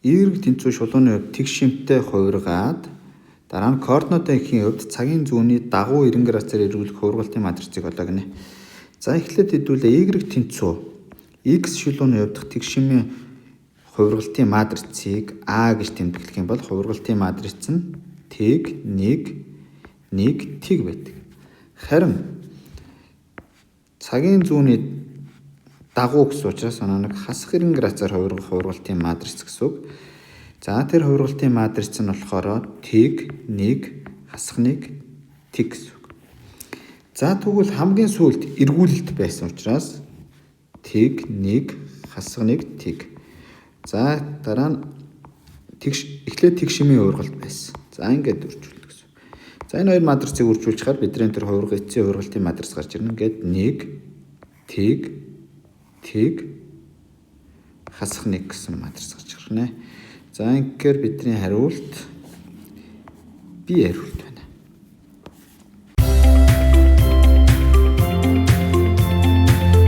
Y тэнцүү шулууны хувьд тэг шимттэй хувиргаад дараа нь координатын хувьд цагийн зүүнний дагуу 90 градусаар эргүүлэх хувиргалтын матрицыг олоо гинэ. За эхлээд хэдүүлээ Y тэнцүү X шулууны хувьд тэг шимийн хувиргалтын матрицыг А гэж тэмдэглэх юм бол хувиргалтын матриц нь тэг 1 1 тэг байдаг. Харин цагийн зүүнний дагуу гэсэн учраас нэг хасах 90 градусаар хувиргах хувиргалтын матриц гэсэн үг. За тэр хувиргалтын матриц нь болохоор тэг 1 хасах 1 тэг гэсэн үг. За тэгвэл хамгийн сүүлд эргүүлэлт байсан учраас тэг 1 хасах 1 тэг. За дараа нь эхлээд тэг шимийн хувиргалт байсан. За ингээд үржүүлдэг гэсэн. За энэ хоёр матрицыг үржүүлчихээр бидний тэр эцсийн хувиргалтын матриц гарч ирнэ. Ингээд 1 тэг хасах 1 гэсэн матриц гарч ирнэ. За ингээд бидний хариулт B хариулт байна.